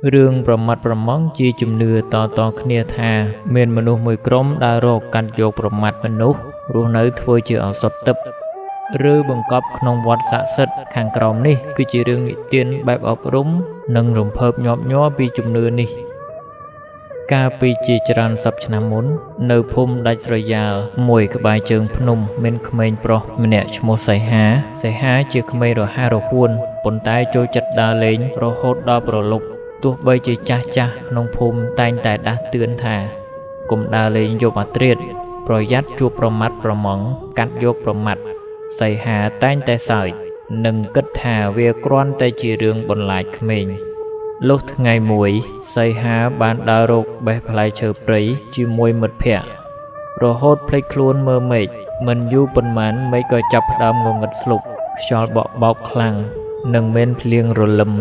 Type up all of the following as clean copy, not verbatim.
រឿងប្រមាត់ប្រមងជាជំនឿតគ្នាថាមានមនុស្សមួយក្រុមដើររកកាត់យកប្រមាត់មនុស្សរស់នៅធ្វើជាឱសថទិព្វឬបង្កប់ក្នុងវត្តស័ក្តិសិទ្ធិខាងក្រោមនេះគឺជារឿងនិទានបែបអប់រំនិងរំភើបញាប់ញ័រពីជំនឿនេះកាលពីជាច្រើនសប្តាហ៍ឆ្នាំមុននៅភូមិដាច់ស្រយាលមួយក្បែរជើងភ្នំមានក្មេងប្រុសម្នាក់ឈ្មោះសីហាជាក្មេងរហ័សរហួនប៉ុន្តែចូលចិត្តដើរលេងរហូតដល់ព្រលប់ទោះបីជាចាស់ក្នុងភូមិតែងតែដាស់តឿនថាកុំដើរលេងយប់អាធ្រាត្រប្រយ័ត្នជួបប្រមាត់ប្រម៉ង់កាត់យកប្រមាត់សីហាតែងតែសើចនិងគិតថាវាគ្រាន់តែជារឿងបន្លាចក្មេងលុះថ្ងៃមួយសីហាបានដើររកបេះផ្លែឈើព្រៃជាមួយមិត្តភក្តិរហូតភ្លេចខ្លួនមើលមេឃមិនយូរប៉ុន្មានមេឃក៏ចាប់ផ្ដើមងងឹតស្លុបខ្យល់បក់ខ្លាំងនិងមានភ្លៀងរលឹម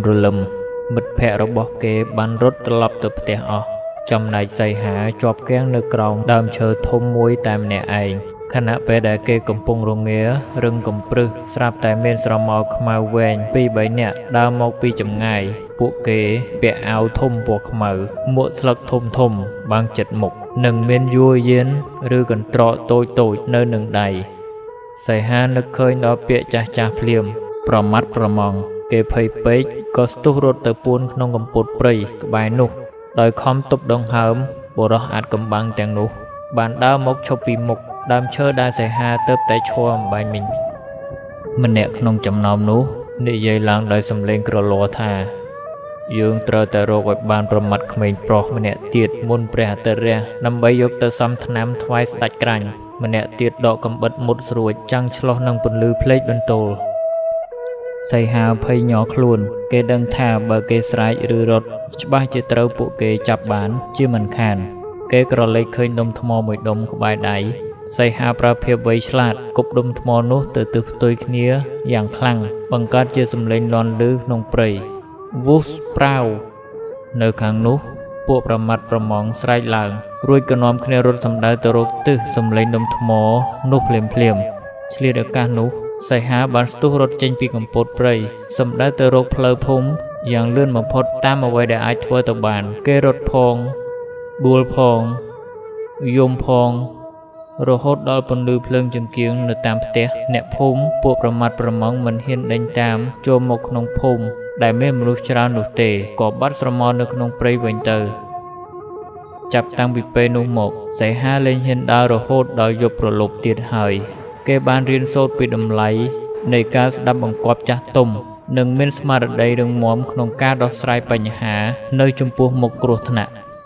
មិត្តភក្តិរបស់គេបានរត់ត្រឡប់ទៅផ្ទះអស់ចំណែកសីហាជាប់គាំងនៅក្រោមដើមឈើធំមួយតែម្នាក់ឯងខណៈពេលដែលគេកំពុងរងារឹងកំព្រឹសស្រាប់តែមានស្រមោលខ្មៅវែង2-3នាក់ដើរមកពីចម្ងាយពួកគេពាក់អាវធំពណ៌ខ្មៅមួកស្លឹកធំបាំងជិតមុខនិងមានយួរយានឬកន្ត្រកតូចនៅនឹងដៃសីហានឹកឃើញដល់ពាក្យចាស់ភ្លាមប្រមាត់ប្រមងគេភ័យពេកក៏ស្ទុះរត់ទៅពួនក្នុងកំពត់ព្រៃក្បែរនោះដោយខំទប់ដង្ហើមបុរសអាចកំបាំងទាំងនោះបានដើរមកឈប់ពីមុខដើមឈើដែលសីហាទើបតែឈរអំបែងមិញម្នាក់ក្នុងចំណោមនោះនិយាយឡើងដោយសំឡេងក្រឡថាយើងត្រូវតែរកឲ្យបានប្រមាត់ក្មេងប្រុសម្នាក់ទៀតមុនព្រះអាទិត្យរះដើម្បីយកទៅសំថ្នាំថ្វាយស្ដេចក្រាញ់ម្នាក់ទៀតដកកំបិតមុតស្រួចចាំងឆ្លោះនឹងពន្លឺភ្លេចបន្ទោលសីហាភ័យញ័រខ្លួនគេដឹងថាបើគេស្រែកឬរត់ច្បាស់ជាត្រូវពួកគេចាប់បានជាមិនខានគេក្រឡេកឃើញដុំថ្មមួយដុំក្បែរដៃសីហាប្រើភាពវៃឆ្លាតគប់ដុំថ្មនោះទៅទិសផ្ទុយគ្នាយ៉ាងខ្លាំងបង្កើតជាសំឡេងលាន់ឮក្នុងព្រៃវូសប្រាវនៅខាងនោះពួកប្រមាត់ប្រមងស្រែកឡើងរួចក៏នាំគ្នារត់សម្ដៅទៅរកទិសសំឡេងដុំថ្មនោះភ្លាមឆ្លៀតឱកាសនោះសីហាបានស្ទុះរត់ចេញពីកំពត់ព្រៃសម្ដៅទៅរកផ្លូវភូមិយ៉ាងលឿនបំផុតតាមអ្វីដែលអាចធ្វើទៅបានគេរត់ផងដួលផងយំផងរហូតដល់ពន្លឺភ្លើងចង្កៀងនៅតាមផ្ទះអ្នកភូមិពួកប្រមាត់ប្រមងមិនហ៊ានដេញតាមចូលមកក្នុងភូមិដែលមានមនុស្សច្រើននោះទេក៏បាត់ស្រមោលនៅក្នុងព្រៃវិញទៅចាប់តាំងពីពេលនោះមកសីហាលែងហ៊ានដើររហូតដល់យប់ព្រលប់ទៀតហើយគេបានរៀនសូត្រពីតម្លៃនៃការស្ដាប់បង្គាប់ចាស់ទុំនិងមានស្មារតីរឹងមាំក្នុងការដោះស្រាយបញ្ហានៅចំពោះមុខគ្រោះថ្នាក់